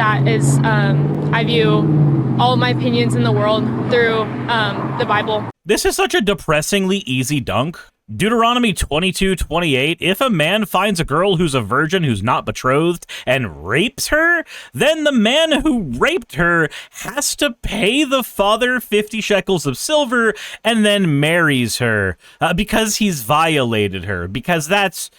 that is I view all of my opinions in the world through the Bible. This is such a depressingly easy dunk. Deuteronomy 22:28, if a man finds a girl who's a virgin who's not betrothed and rapes her, then the man who raped her has to pay the father 50 shekels of silver and then marries her because he's violated her, because that's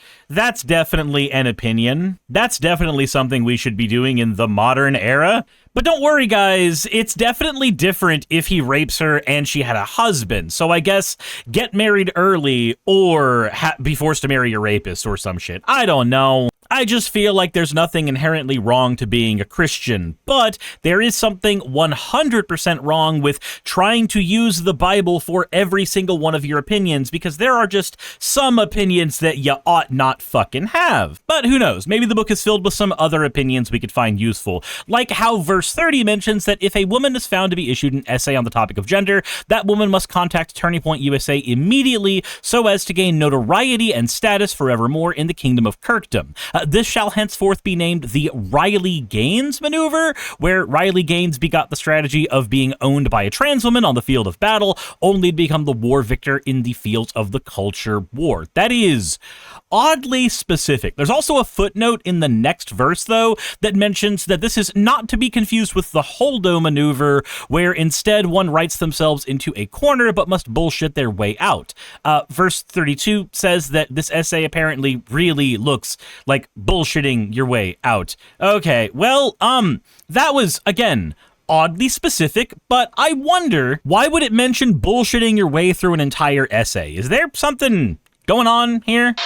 definitely an opinion. That's definitely something we should be doing in the modern era. But don't worry, guys, it's definitely different if he rapes her and she had a husband. So I guess get married early or be forced to marry a rapist or some shit. I don't know. I just feel like there's nothing inherently wrong to being a Christian, but there is something 100% wrong with trying to use the Bible for every single one of your opinions, because there are just some opinions that you ought not fucking have. But who knows? Maybe the book is filled with some other opinions we could find useful, like how verse 30 mentions that if a woman is found to be issued an essay on the topic of gender, that woman must contact Turning Point USA immediately so as to gain notoriety and status forevermore in the kingdom of Kirkdom. This shall henceforth be named the Riley Gaines maneuver, where Riley Gaines begot the strategy of being owned by a trans woman on the field of battle, only to become the war victor in the fields of the culture war. That is oddly specific. There's also a footnote in the next verse, though, that mentions that this is not to be confused with the Holdo maneuver, where instead one writes themselves into a corner but must bullshit their way out. Verse 32 says that this essay apparently really looks like bullshitting your way out. Okay, well, that was, again, oddly specific, but I wonder, why would it mention bullshitting your way through an entire essay? Is there something going on here?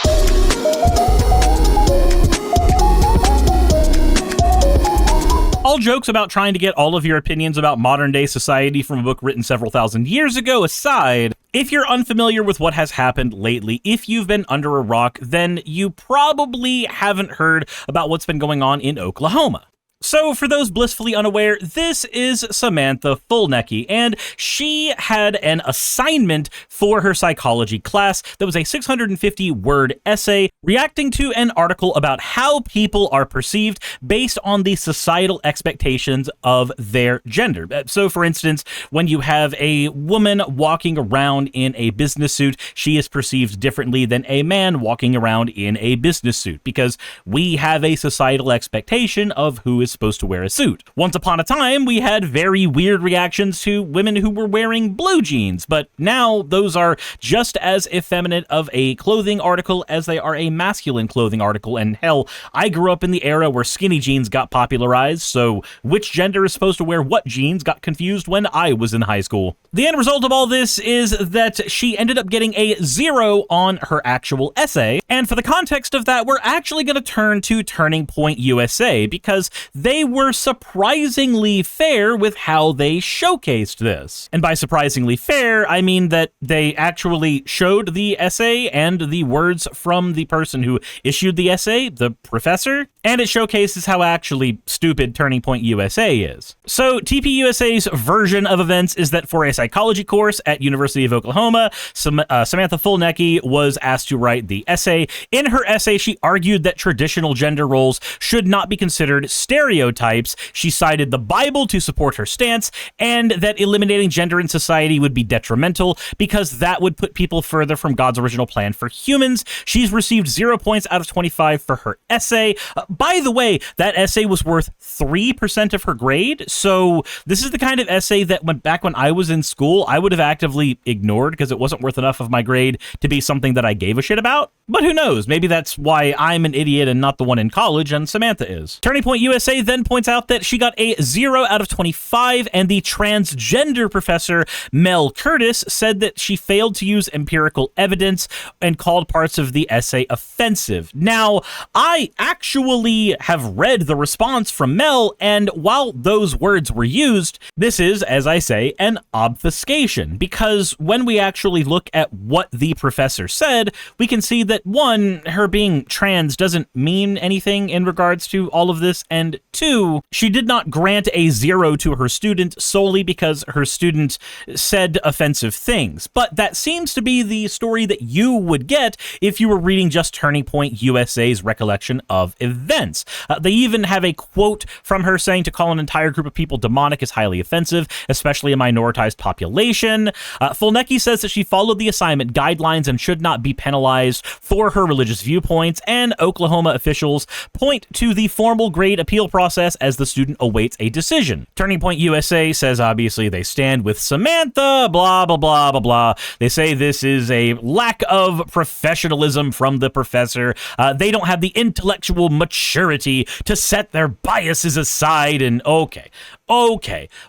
All jokes about trying to get all of your opinions about modern day society from a book written several thousand years ago aside, if you're unfamiliar with what has happened lately, if you've been under a rock, then you probably haven't heard about what's been going on in Oklahoma. So for those blissfully unaware, this is Samantha Fulnecky, and she had an assignment for her psychology class that was a 650-word essay reacting to an article about how people are perceived based on the societal expectations of their gender. So for instance, when you have a woman walking around in a business suit, she is perceived differently than a man walking around in a business suit, because we have a societal expectation of who is supposed to wear a suit. Once upon a time, we had very weird reactions to women who were wearing blue jeans, but now those are just as effeminate of a clothing article as they are a masculine clothing article, and hell, I grew up in the era where skinny jeans got popularized, so which gender is supposed to wear what jeans got confused when I was in high school. The end result of all this is that she ended up getting a 0 on her actual essay, and for the context of that, we're actually going to turn to Turning Point USA, because they were surprisingly fair with how they showcased this. And by surprisingly fair, I mean that they actually showed the essay and the words from the person who issued the essay, the professor, and it showcases how actually stupid Turning Point USA is. So TPUSA's version of events is that for a psychology course at University of Oklahoma, Samantha Fulnecky was asked to write the essay. In her essay, she argued that traditional gender roles should not be considered stereotypes. She cited the Bible to support her stance, and that eliminating gender in society would be detrimental because that would put people further from God's original plan for humans. She's received 0 points out of 25 for her essay. By the way, that essay was worth 3% of her grade, so this is the kind of essay that back when I was in school, I would have actively ignored because it wasn't worth enough of my grade to be something that I gave a shit about. But who knows, maybe that's why I'm an idiot and not the one in college and Samantha is. Turning Point USA then points out that she got a 0 out of 25, and the transgender professor, Mel Curtis, said that she failed to use empirical evidence and called parts of the essay offensive. Now, I actually have read the response from Mel, and while those words were used, this is, as I say, an obfuscation, because when we actually look at what the professor said, we can see that one, her being trans doesn't mean anything in regards to all of this, and two, she did not grant a 0 to her student solely because her student said offensive things. But that seems to be the story that you would get if you were reading just Turning Point USA's recollection of events. They even have a quote from her saying to call an entire group of people demonic is highly offensive, especially a minoritized population. Fulnecky says that she followed the assignment guidelines and should not be penalized for her religious viewpoints, and Oklahoma officials point to the formal grade appeal process as the student awaits a decision. Turning Point USA says obviously they stand with Samantha, blah, blah, blah, blah, blah. They say this is a lack of professionalism from the professor. They don't have the intellectual maturity to set their biases aside, and okay,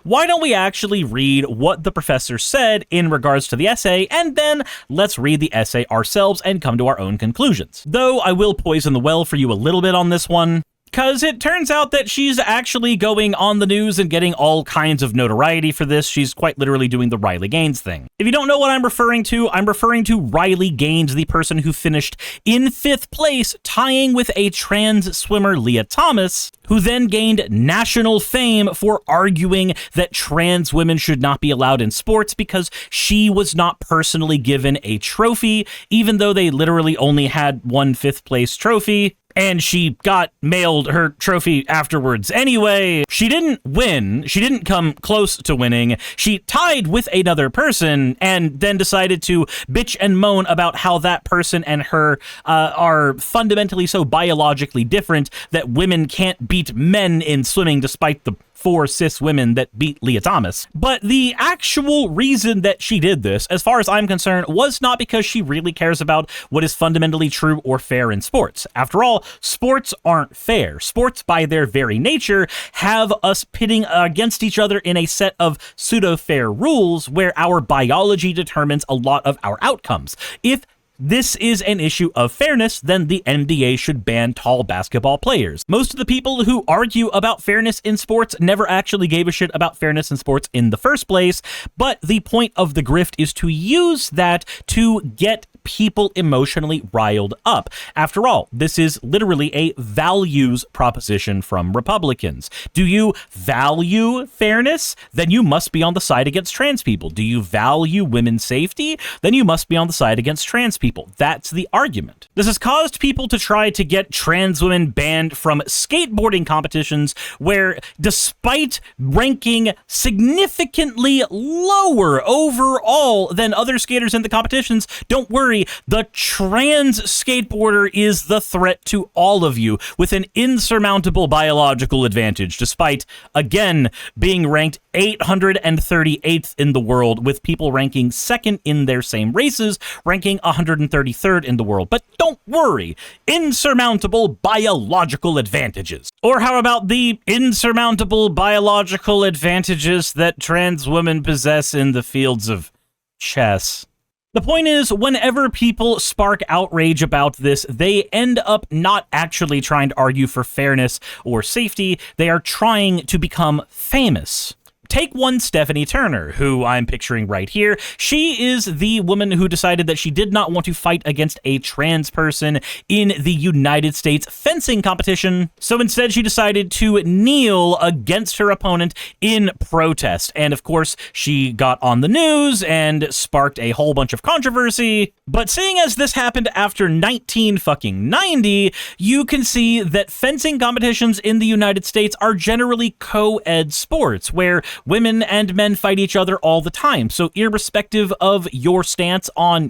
why don't we actually read what the professor said in regards to the essay, and then let's read the essay ourselves and come to our own conclusions. Though I will poison the well for you a little bit on this one, because it turns out that she's actually going on the news and getting all kinds of notoriety for this. She's quite literally doing the Riley Gaines thing. If you don't know what I'm referring to Riley Gaines, the person who finished in 5th place, tying with a trans swimmer, Leah Thomas, who then gained national fame for arguing that trans women should not be allowed in sports because she was not personally given a trophy, even though they literally only had one 5th place trophy. And she got mailed her trophy afterwards. Anyway, she didn't win. She didn't come close to winning. She tied with another person and then decided to bitch and moan about how that person and her are fundamentally so biologically different that women can't beat men in swimming despite the 4 cis women that beat Leah Thomas. But the actual reason that she did this, as far as I'm concerned, was not because she really cares about what is fundamentally true or fair in sports. After all, sports aren't fair. Sports, by their very nature, have us pitting against each other in a set of pseudo-fair rules where our biology determines a lot of our outcomes. If this is an issue of fairness, then the NBA should ban tall basketball players. Most of the people who argue about fairness in sports never actually gave a shit about fairness in sports in the first place, but the point of the grift is to use that to get people emotionally riled up. After all, this is literally a values proposition from Republicans. Do you value fairness? Then you must be on the side against trans people. Do you value women's safety? Then you must be on the side against trans people. That's the argument. This has caused people to try to get trans women banned from skateboarding competitions where, despite ranking significantly lower overall than other skaters in the competitions, don't worry, the trans skateboarder is the threat to all of you with an insurmountable biological advantage, despite, again, being ranked 838th in the world, with people ranking 2nd in their same races, ranking 133rd in the world. But don't worry, insurmountable biological advantages. Or how about the insurmountable biological advantages that trans women possess in the fields of chess? The point is, whenever people spark outrage about this, they end up not actually trying to argue for fairness or safety. They are trying to become famous. Take one Stephanie Turner, who I'm picturing right here. She is the woman who decided that she did not want to fight against a trans person in the United States fencing competition, so instead she decided to kneel against her opponent in protest. And of course, she got on the news and sparked a whole bunch of controversy. But seeing as this happened after 1990, you can see that fencing competitions in the United States are generally co-ed sports, where women and men fight each other all the time. So irrespective of your stance on,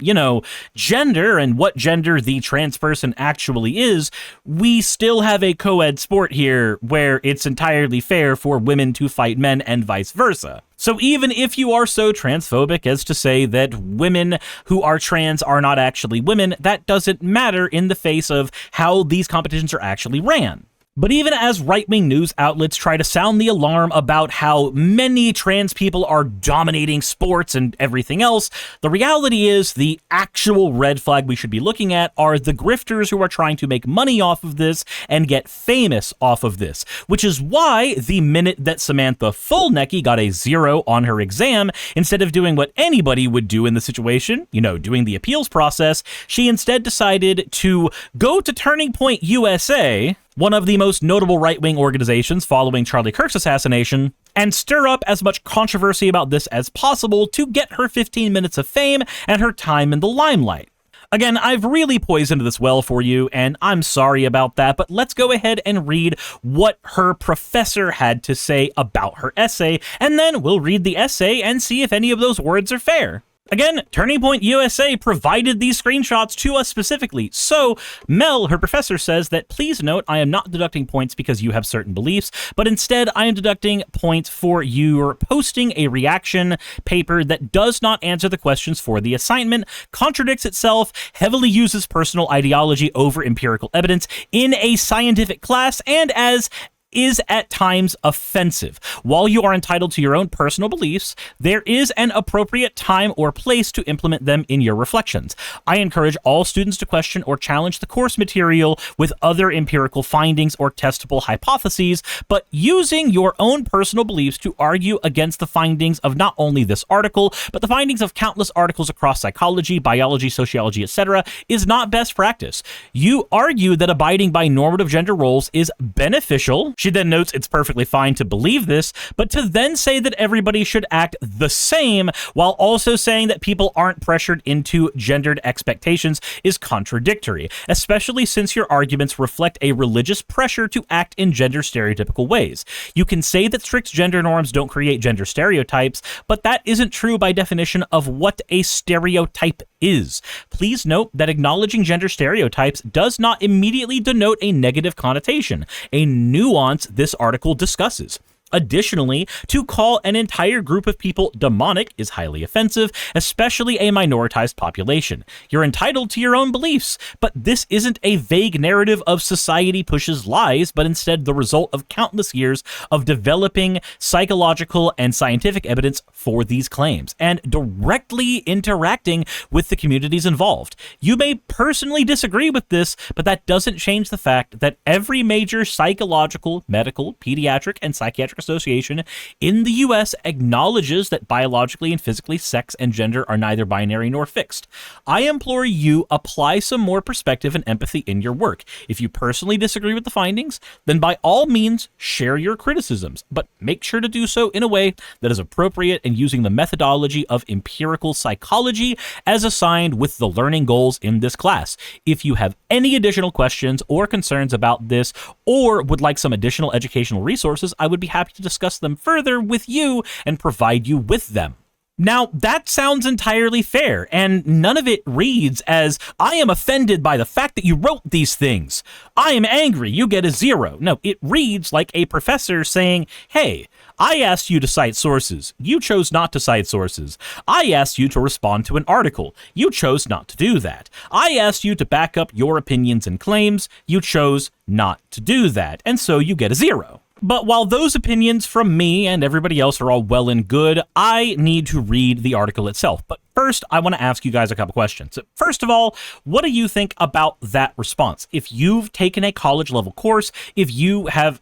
gender and what gender the trans person actually is, we still have a co-ed sport here where it's entirely fair for women to fight men and vice versa. So even if you are so transphobic as to say that women who are trans are not actually women, that doesn't matter in the face of how these competitions are actually ran. But even as right-wing news outlets try to sound the alarm about how many trans people are dominating sports and everything else, the reality is the actual red flag we should be looking at are the grifters who are trying to make money off of this and get famous off of this, which is why the minute that Samantha Fulnecky got a 0 on her exam, instead of doing what anybody would do in the situation, doing the appeals process, she instead decided to go to Turning Point USA, one of the most notable right-wing organizations following Charlie Kirk's assassination, and stir up as much controversy about this as possible to get her 15 minutes of fame and her time in the limelight. Again, I've really poisoned this well for you, and I'm sorry about that, but let's go ahead and read what her professor had to say about her essay, and then we'll read the essay and see if any of those words are fair. Again, Turning Point USA provided these screenshots to us specifically. So, Mel, her professor, says that, please note, I am not deducting points because you have certain beliefs, but instead I am deducting points for your posting a reaction paper that does not answer the questions for the assignment, contradicts itself, heavily uses personal ideology over empirical evidence in a scientific class, and is at times offensive. While you are entitled to your own personal beliefs, there is an appropriate time or place to implement them in your reflections. I encourage all students to question or challenge the course material with other empirical findings or testable hypotheses, but using your own personal beliefs to argue against the findings of not only this article, but the findings of countless articles across psychology, biology, sociology, etc., is not best practice. You argue that abiding by normative gender roles is beneficial. She then notes it's perfectly fine to believe this, but to then say that everybody should act the same while also saying that people aren't pressured into gendered expectations is contradictory, especially since your arguments reflect a religious pressure to act in gender stereotypical ways. You can say that strict gender norms don't create gender stereotypes, but that isn't true by definition of what a stereotype is. Please note that acknowledging gender stereotypes does not immediately denote a negative connotation, a nuance this article discusses. Additionally, to call an entire group of people demonic is highly offensive, especially a minoritized population. You're entitled to your own beliefs, but this isn't a vague narrative of society pushes lies, but instead the result of countless years of developing psychological and scientific evidence for these claims and directly interacting with the communities involved. You may personally disagree with this, but that doesn't change the fact that every major psychological, medical, pediatric, and psychiatric association in the US acknowledges that biologically and physically sex and gender are neither binary nor fixed. I implore you apply some more perspective and empathy in your work. If you personally disagree with the findings, then by all means share your criticisms, but make sure to do so in a way that is appropriate and using the methodology of empirical psychology as assigned with the learning goals in this class. If you have any additional questions or concerns about this or would like some additional educational resources, I would be happy to discuss them further with you and provide you with them. Now, that sounds entirely fair, and none of it reads as, I am offended by the fact that you wrote these things. I am angry, you get a 0. No, it reads like a professor saying, hey, I asked you to cite sources. You chose not to cite sources. I asked you to respond to an article. You chose not to do that. I asked you to back up your opinions and claims. You chose not to do that, and so you get a 0. But while those opinions from me and everybody else are all well and good, I need to read the article itself. But first, I want to ask you guys a couple questions. First of all, what do you think about that response? If you've taken a college-level course, if you have,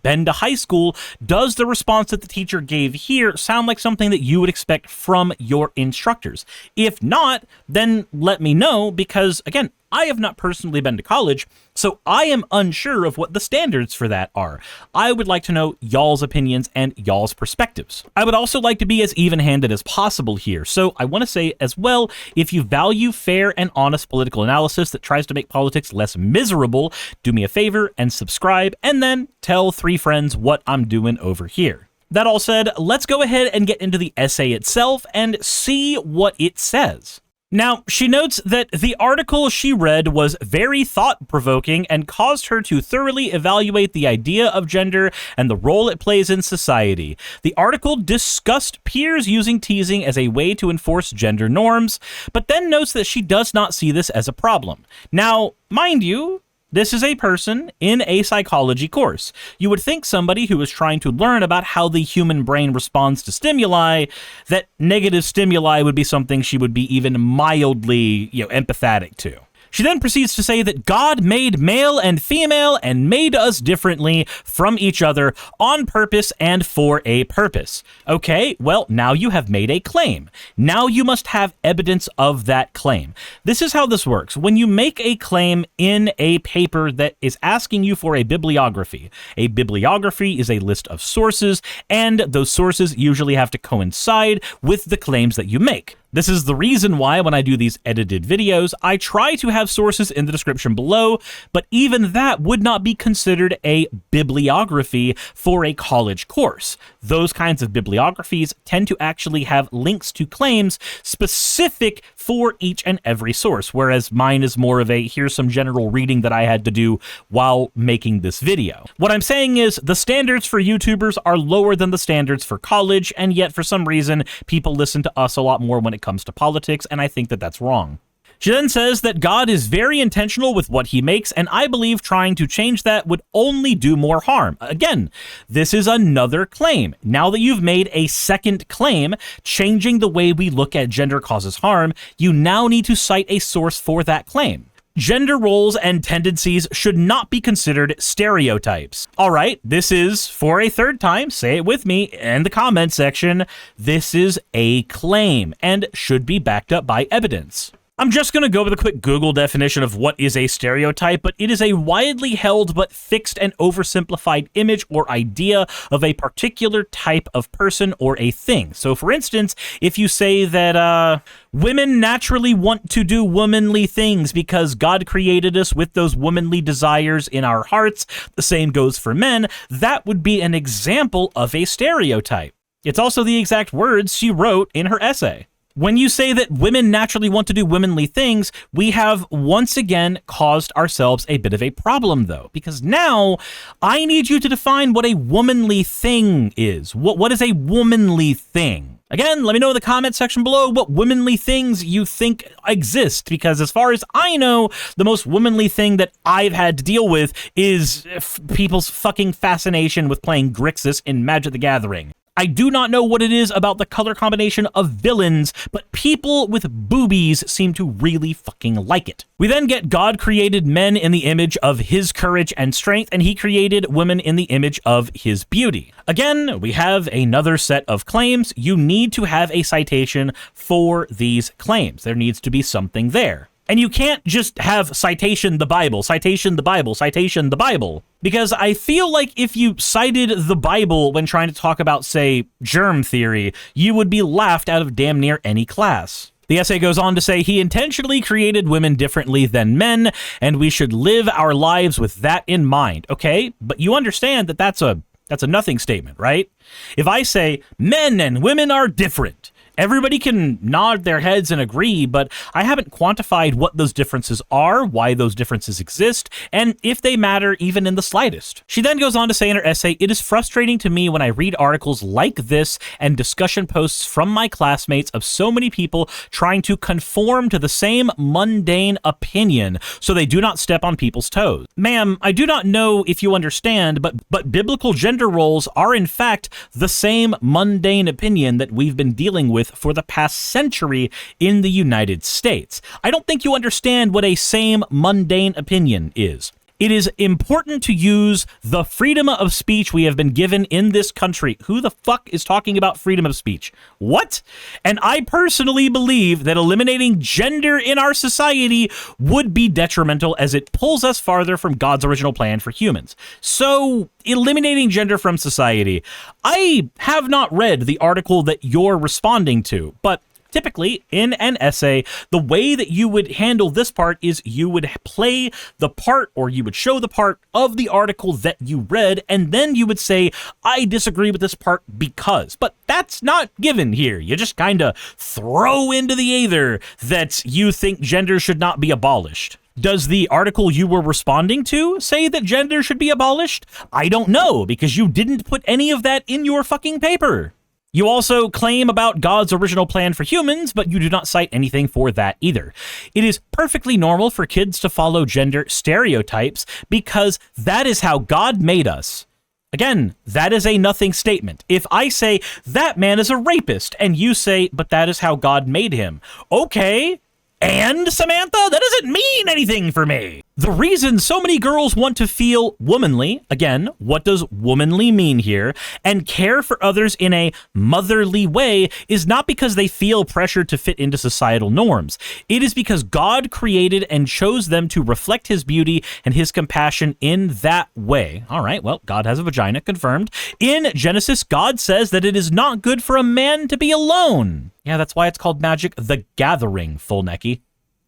been to high school, does the response that the teacher gave here sound like something that you would expect from your instructors? If not, then let me know, because, again, I have not personally been to college, so I am unsure of what the standards for that are. I would like to know y'all's opinions and y'all's perspectives. I would also like to be as even-handed as possible here, so I want to say as well, if you value fair and honest political analysis that tries to make politics less miserable, do me a favor and subscribe, and then tell 3 friends what I'm doing over here. That all said, let's go ahead and get into the essay itself and see what it says. Now, she notes that the article she read was very thought-provoking and caused her to thoroughly evaluate the idea of gender and the role it plays in society. The article discussed peers using teasing as a way to enforce gender norms, but then notes that she does not see this as a problem. Now, mind you, This is a person in a psychology course. You would think somebody who is trying to learn about how the human brain responds to stimuli, that negative stimuli would be something she would be even mildly, empathetic to. She then proceeds to say that God made male and female and made us differently from each other on purpose and for a purpose. Okay, well, now you have made a claim. Now you must have evidence of that claim. This is how this works. When you make a claim in a paper that is asking you for a bibliography is a list of sources, and those sources usually have to coincide with the claims that you make. This is the reason why when I do these edited videos, I try to have sources in the description below, but even that would not be considered a bibliography for a college course. Those kinds of bibliographies tend to actually have links to claims specific for each and every source, whereas mine is more of a here's some general reading that I had to do while making this video. What I'm saying is the standards for YouTubers are lower than the standards for college, and yet for some reason people listen to us a lot more when it comes to politics, and I think that that's wrong. She then says that God is very intentional with what he makes, and I believe trying to change that would only do more harm. Again, this is another claim. Now that you've made a second claim, changing the way we look at gender causes harm, you now need to cite a source for that claim. Gender roles and tendencies should not be considered stereotypes. All right, this is, for a third time, say it with me in the comment section, this is a claim and should be backed up by evidence. I'm just going to go with a quick Google definition of what is a stereotype, but it is a widely held but fixed and oversimplified image or idea of a particular type of person or a thing. So for instance, if you say that women naturally want to do womanly things because God created us with those womanly desires in our hearts, the same goes for men, that would be an example of a stereotype. It's also the exact words she wrote in her essay. When you say that women naturally want to do womanly things, we have once again caused ourselves a bit of a problem, though, because now I need you to define what a womanly thing is. What is a womanly thing? Again, let me know in the comment section below what womanly things you think exist, because as far as I know, the most womanly thing that I've had to deal with is people's fucking fascination with playing Grixis in Magic the Gathering. I do not know what it is about the color combination of villains, but people with boobies seem to really fucking like it. We then get God created men in the image of his courage and strength, and he created women in the image of his beauty. Again, we have another set of claims. You need to have a citation for these claims. There needs to be something there. And you can't just have citation the Bible, citation the Bible, citation the Bible. Because I feel like if you cited the Bible when trying to talk about, say, germ theory, you would be laughed out of damn near any class. The essay goes on to say he intentionally created women differently than men, and we should live our lives with that in mind. Okay, but you understand that that's a nothing statement, right? If I say men and women are different, everybody can nod their heads and agree, but I haven't quantified what those differences are, why those differences exist, and if they matter even in the slightest. She then goes on to say in her essay, it is frustrating to me when I read articles like this and discussion posts from my classmates of so many people trying to conform to the same mundane opinion so they do not step on people's toes. Ma'am, I do not know if you understand, but biblical gender roles are in fact the same mundane opinion that we've been dealing with for the past century in the United States. I don't think you understand what a same mundane opinion is. It is important to use the freedom of speech we have been given in this country. Who the fuck is talking about freedom of speech? What? And I personally believe that eliminating gender in our society would be detrimental as it pulls us farther from God's original plan for humans. So, eliminating gender from society. I have not read the article that you're responding to, but typically, in an essay, the way that you would handle this part is you would play the part, or you would show the part of the article that you read, and then you would say, I disagree with this part because. But that's not given here. You just kind of throw into the aether that you think gender should not be abolished. Does the article you were responding to say that gender should be abolished? I don't know, because you didn't put any of that in your fucking paper. You also claim about God's original plan for humans, but you do not cite anything for that either. It is perfectly normal for kids to follow gender stereotypes because that is how God made us. Again, that is a nothing statement. If I say, that man is a rapist, and you say, but that is how God made him. Okay, and Samantha, that doesn't mean anything for me. The reason so many girls want to feel womanly, again, what does womanly mean here, and care for others in a motherly way is not because they feel pressured to fit into societal norms. It is because God created and chose them to reflect his beauty and his compassion in that way. All right, well, God has a vagina, confirmed. In Genesis, God says that it is not good for a man to be alone. Yeah, that's why it's called Magic the Gathering, Fulnecky.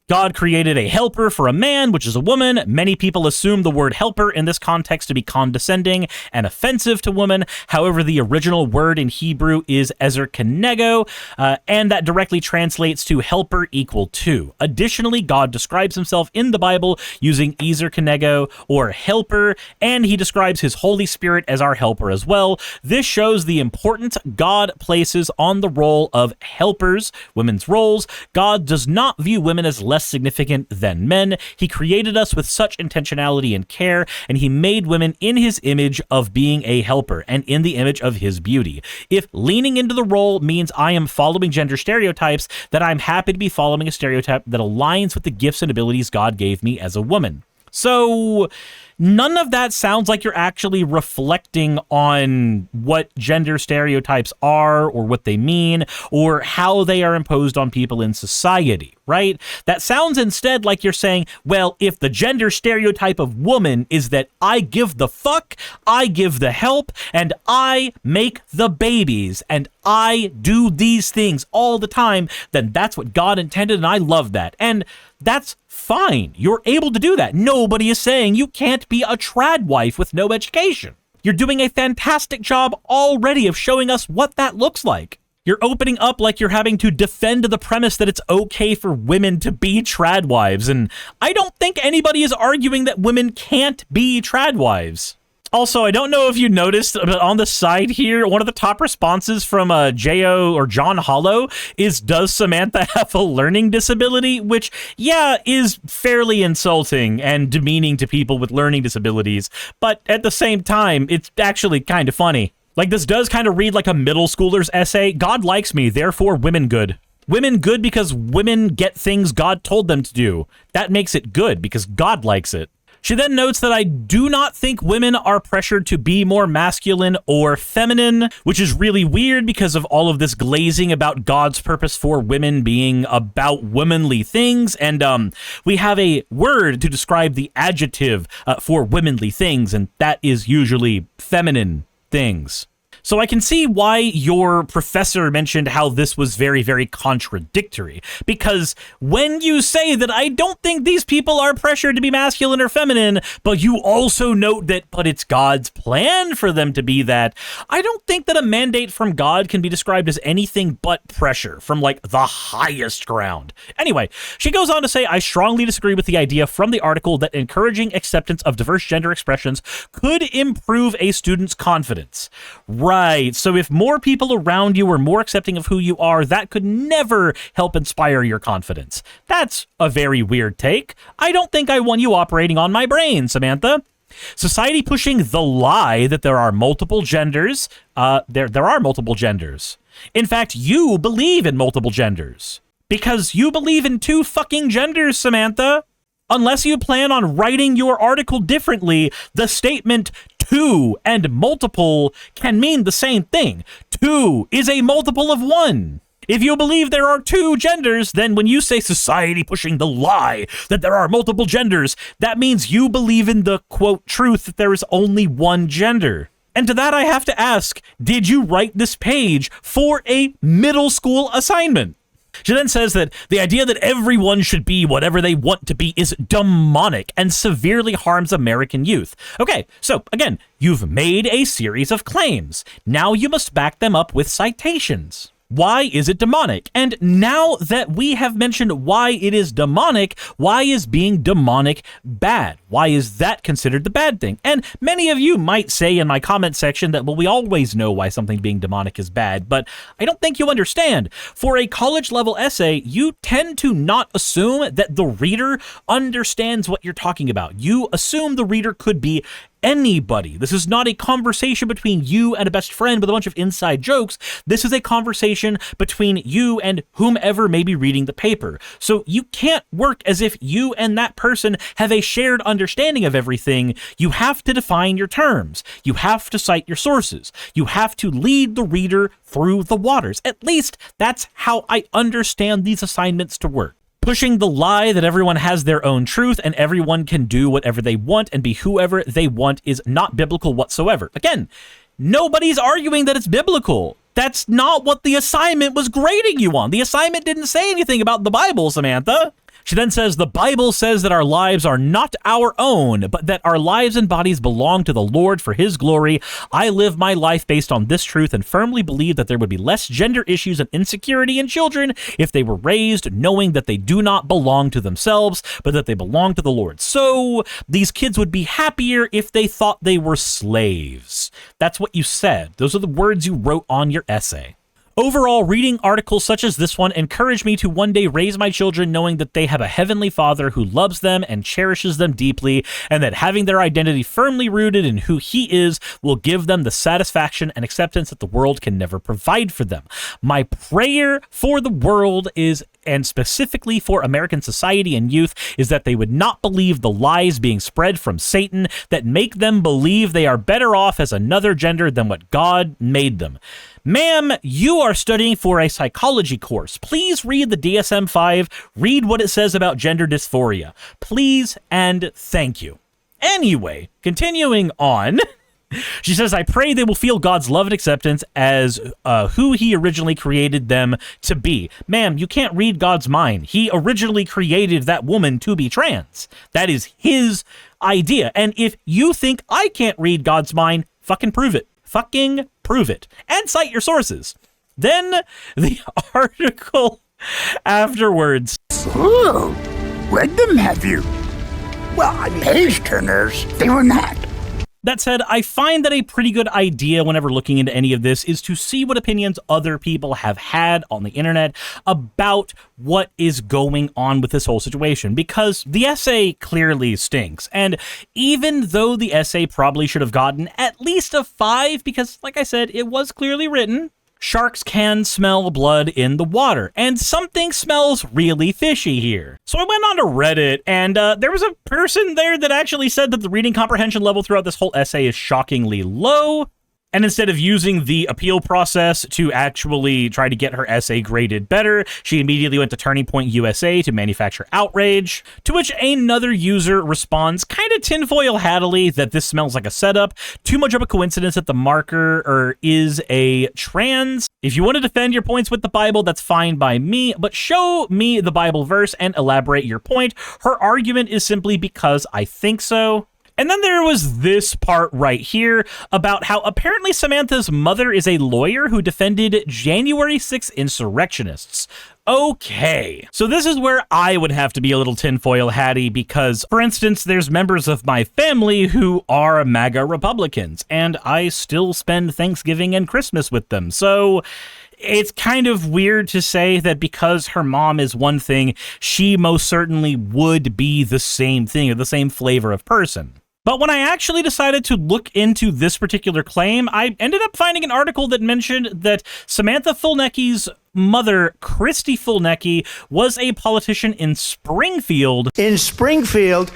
God created a helper for a man, which is a woman. Many people assume the word helper in this context to be condescending and offensive to women. However, the original word in Hebrew is ezer kenego, and that directly translates to helper equal to. Additionally, God describes himself in the Bible using ezer kenego or helper, and he describes his Holy Spirit as our helper as well. This shows the importance God places on the role of helpers, women's roles. God does not view women as less significant than men. He created us with such intentionality and care, and he made women in his image of being a helper and in the image of his beauty. If leaning into the role means I am following gender stereotypes, then I'm happy to be following a stereotype that aligns with the gifts and abilities God gave me as a woman. So none of that sounds like you're actually reflecting on what gender stereotypes are or what they mean or how they are imposed on people in society, right? That sounds instead like you're saying, well, if the gender stereotype of woman is that I give the fuck, I give the help, and I make the babies, and I do these things all the time, then that's what God intended, and I love that. And that's fine. You're able to do that. Nobody is saying you can't be a trad wife with no education. You're doing a fantastic job already of showing us what that looks like. You're opening up like you're having to defend the premise that it's okay for women to be trad wives, and I don't think anybody is arguing that women can't be trad wives. Also, I don't know if you noticed, but on the side here, one of the top responses from J.O. or John Hollow is, does Samantha have a learning disability? Which, yeah, is fairly insulting and demeaning to people with learning disabilities, but at the same time, it's actually kind of funny. Like, this does kind of read like a middle schooler's essay. God likes me, therefore women good. Women good because women get things God told them to do. That makes it good because God likes it. She then notes that I do not think women are pressured to be more masculine or feminine, which is really weird because of all of this glazing about God's purpose for women being about womanly things. And we have a word to describe the adjective for womanly things, and that is usually feminine things. So I can see why your professor mentioned how this was very, very contradictory, because when you say that I don't think these people are pressured to be masculine or feminine, but you also note that, but it's God's plan for them to be that, I don't think that a mandate from God can be described as anything but pressure from like the highest ground. Anyway, she goes on to say, I strongly disagree with the idea from the article that encouraging acceptance of diverse gender expressions could improve a student's confidence. Right, so if more people around you are more accepting of who you are, that could never help inspire your confidence. That's a very weird take. I don't think I want you operating on my brain, Samantha. Society pushing the lie that there are multiple genders. There are multiple genders. In fact, you believe in multiple genders. Because you believe in two fucking genders, Samantha. Unless you plan on writing your article differently, the statement two and multiple can mean the same thing. Two is a multiple of one. If you believe there are two genders, then when you say society pushing the lie that there are multiple genders, that means you believe in the, quote, truth that there is only one gender. And to that I have to ask, did you write this page for a middle school assignment? She then says that the idea that everyone should be whatever they want to be is demonic and severely harms American youth. Okay, so again, you've made a series of claims. Now you must back them up with citations. Why is it demonic? And now that we have mentioned why it is demonic, why is being demonic bad? Why is that considered the bad thing? And many of you might say in my comment section that, well, we always know why something being demonic is bad, but I don't think you understand. For a college-level essay, you tend to not assume that the reader understands what you're talking about. You assume the reader could be anybody. This is not a conversation between you and a best friend with a bunch of inside jokes. This is a conversation between you and whomever may be reading the paper. So you can't work as if you and that person have a shared understanding of everything. You have to define your terms. You have to cite your sources. You have to lead the reader through the waters. At least that's how I understand these assignments to work. Pushing the lie that everyone has their own truth and everyone can do whatever they want and be whoever they want is not biblical whatsoever. Again, nobody's arguing that it's biblical. That's not what the assignment was grading you on. The assignment didn't say anything about the Bible, Samantha. She then says, the Bible says that our lives are not our own, but that our lives and bodies belong to the Lord for his glory. I live my life based on this truth and firmly believe that there would be less gender issues and insecurity in children if they were raised knowing that they do not belong to themselves, but that they belong to the Lord. So these kids would be happier if they thought they were slaves. That's what you said. Those are the words you wrote on your essay. Overall, reading articles such as this one encouraged me to one day raise my children knowing that they have a heavenly Father who loves them and cherishes them deeply, and that having their identity firmly rooted in who he is will give them the satisfaction and acceptance that the world can never provide for them. My prayer for the world is, and specifically for American society and youth, is that they would not believe the lies being spread from Satan that make them believe they are better off as another gender than what God made them. Ma'am, you are studying for a psychology course. Please read the DSM-5, read what it says about gender dysphoria. Please and thank you. Anyway, continuing on, she says, I pray they will feel God's love and acceptance as who he originally created them to be. Ma'am, you can't read God's mind. He originally created that woman to be trans. That is his idea. And if you think I can't read God's mind, fucking prove it. Fucking prove it. And cite your sources. Then the article afterwards. Oh, read them, have you? Well, page turners, they were not. That said, I find that a pretty good idea whenever looking into any of this is to see what opinions other people have had on the internet about what is going on with this whole situation, because the essay clearly stinks. And even though the essay probably should have gotten at least a 5, because like I said, it was clearly written, sharks can smell blood in the water, and something smells really fishy here. So I went on to Reddit, and there was a person there that actually said that the reading comprehension level throughout this whole essay is shockingly low. And instead of using the appeal process to actually try to get her essay graded better, she immediately went to Turning Point USA to manufacture outrage, to which another user responds kind of tinfoil hattily that this smells like a setup, too much of a coincidence that the marker is a trans. If you want to defend your points with the Bible, that's fine by me, but show me the Bible verse and elaborate your point. Her argument is simply because I think so. And then there was this part right here about how apparently Samantha's mother is a lawyer who defended January 6th insurrectionists. Okay, so this is where I would have to be a little tinfoil hatty because, for instance, there's members of my family who are MAGA Republicans, and I still spend Thanksgiving and Christmas with them, so it's kind of weird to say that because her mom is one thing, she most certainly would be the same thing or the same flavor of person. But when I actually decided to look into this particular claim, I ended up finding an article that mentioned that Samantha Fulnecky's mother, Kristi Fulnecky, was a politician in Springfield. In Springfield,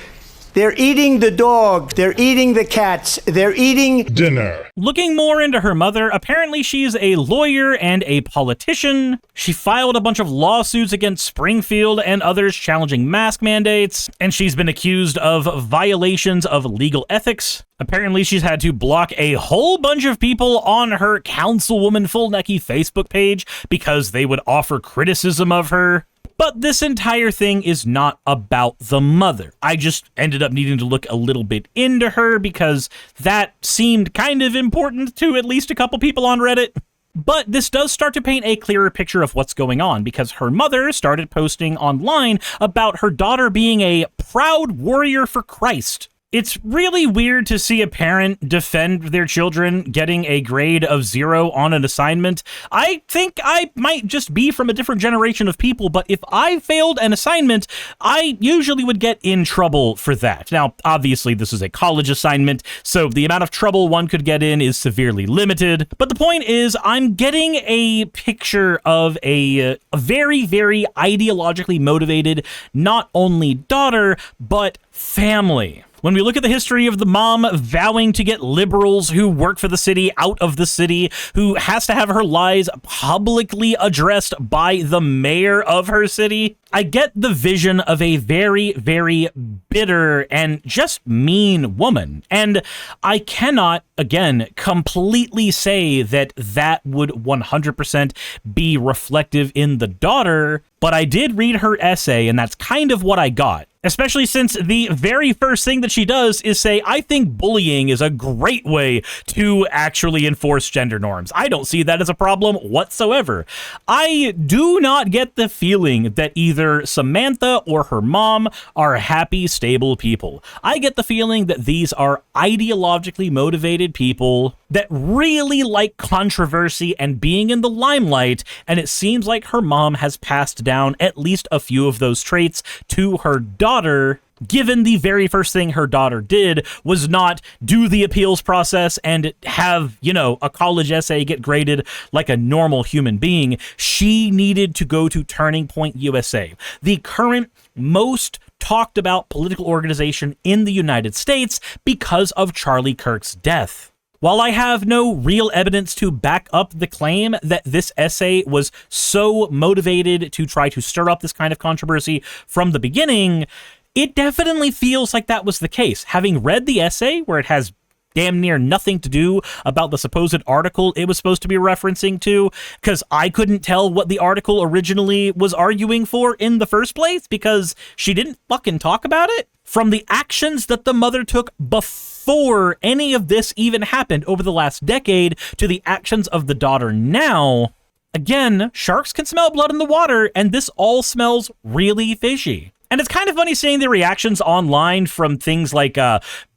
they're eating the dog, they're eating the cats, they're eating dinner. Looking more into her mother, apparently she's a lawyer and a politician. She filed a bunch of lawsuits against Springfield and others challenging mask mandates, and she's been accused of violations of legal ethics. Apparently she's had to block a whole bunch of people on her Councilwoman Fulnecky Facebook page because they would offer criticism of her. But this entire thing is not about the mother. I just ended up needing to look a little bit into her because that seemed kind of important to at least a couple people on Reddit. But this does start to paint a clearer picture of what's going on, because her mother started posting online about her daughter being a proud warrior for Christ. It's really weird to see a parent defend their children getting a grade of 0 on an assignment. I think I might just be from a different generation of people, but if I failed an assignment, I usually would get in trouble for that. Now, obviously, this is a college assignment, so the amount of trouble one could get in is severely limited. But the point is, I'm getting a picture of a very, very ideologically motivated, not only daughter, but family. When we look at the history of the mom vowing to get liberals who work for the city out of the city, who has to have her lies publicly addressed by the mayor of her city, I get the vision of a very, very bitter and just mean woman. And I cannot, again, completely say that that would 100% be reflective in the daughter, but I did read her essay, and that's kind of what I got. Especially since the very first thing that she does is say, I think bullying is a great way to actually enforce gender norms. I don't see that as a problem whatsoever. I do not get the feeling that either Samantha or her mom are happy, stable people. I get the feeling that these are ideologically motivated people that really like controversy and being in the limelight, and it seems like her mom has passed down at least a few of those traits to her daughter, given the very first thing her daughter did was not do the appeals process and have, a college essay get graded like a normal human being. She needed to go to Turning Point USA, the current most talked about political organization in the United States, because of Charlie Kirk's death. While I have no real evidence to back up the claim that this essay was so motivated to try to stir up this kind of controversy from the beginning, it definitely feels like that was the case. Having read the essay, where it has damn near nothing to do about the supposed article it was supposed to be referencing to, because I couldn't tell what the article originally was arguing for in the first place, because she didn't fucking talk about it. From the actions that the mother took before any of this even happened over the last decade to the actions of the daughter now, again, sharks can smell blood in the water, and this all smells really fishy. And it's kind of funny seeing the reactions online from things like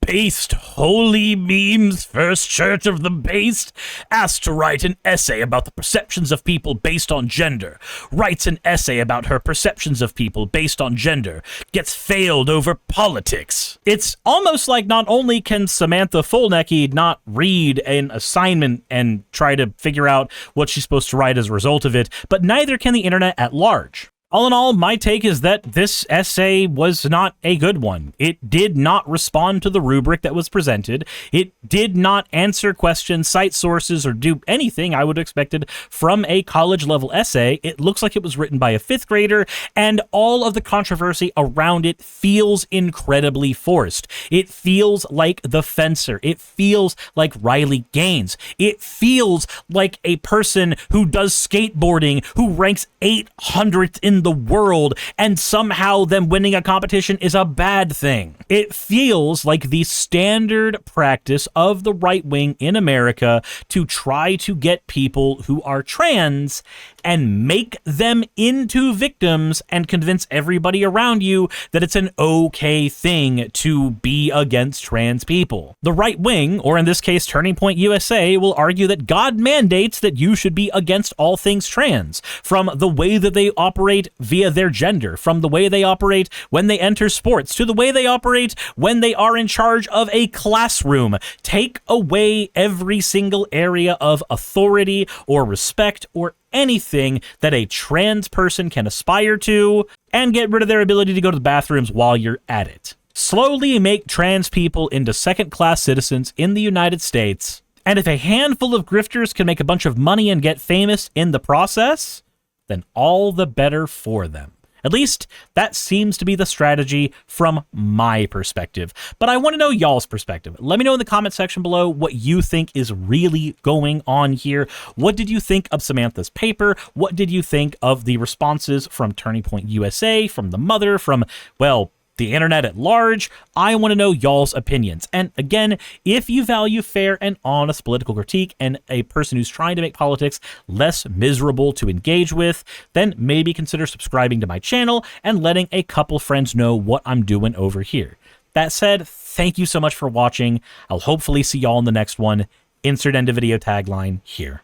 Based Holy Memes First Church of the Based asked to write an essay about the perceptions of people based on gender, writes an essay about her perceptions of people based on gender, gets failed over politics. It's almost like not only can Samantha Fulnecky not read an assignment and try to figure out what she's supposed to write as a result of it, but neither can the internet at large. All in all, my take is that this essay was not a good one. It did not respond to the rubric that was presented. It did not answer questions, cite sources, or do anything I would have expected from a college-level essay. It looks like it was written by a 5th grader, and all of the controversy around it feels incredibly forced. It feels like The Fencer. It feels like Riley Gaines. It feels like a person who does skateboarding, who ranks 800th in the world, and somehow them winning a competition is a bad thing. It feels like the standard practice of the right wing in America to try to get people who are trans and make them into victims and convince everybody around you that it's an okay thing to be against trans people. The right wing, or in this case Turning Point USA, will argue that God mandates that you should be against all things trans, from the way that they operate via their gender, from the way they operate when they enter sports, to the way they operate when they are in charge of a classroom. Take away every single area of authority or respect or anything that a trans person can aspire to, and get rid of their ability to go to the bathrooms while you're at it. Slowly make trans people into second-class citizens in the United States, and if a handful of grifters can make a bunch of money and get famous in the process, then all the better for them. At least, that seems to be the strategy from my perspective. But I want to know y'all's perspective. Let me know in the comment section below what you think is really going on here. What did you think of Samantha's paper? What did you think of the responses from Turning Point USA, from the mother, from, well, the internet at large. I want to know y'all's opinions. And again, if you value fair and honest political critique and a person who's trying to make politics less miserable to engage with, then maybe consider subscribing to my channel and letting a couple friends know what I'm doing over here. That said, thank you so much for watching. I'll hopefully see y'all in the next one. Insert end of video tagline here.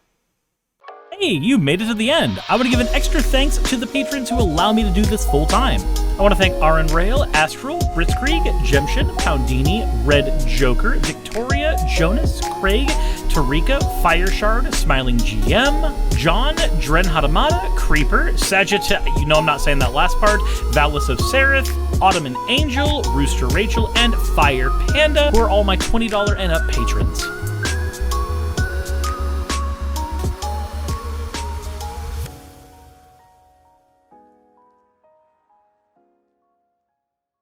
Hey, you made it to the end. I want to give an extra thanks to the patrons who allow me to do this full time. I want to thank Aaron Rail, Astral, Britzkrieg, Jemshin, Poundini, Red Joker, Victoria, Jonas, Craig, Tarika, Fireshard, Smiling GM, John, Dren Hadamada, Creeper, Sagitta, you know I'm not saying that last part, Valis of Seraph, Ottoman Angel, Rooster Rachel, and Fire Panda, who are all my $20 and up patrons.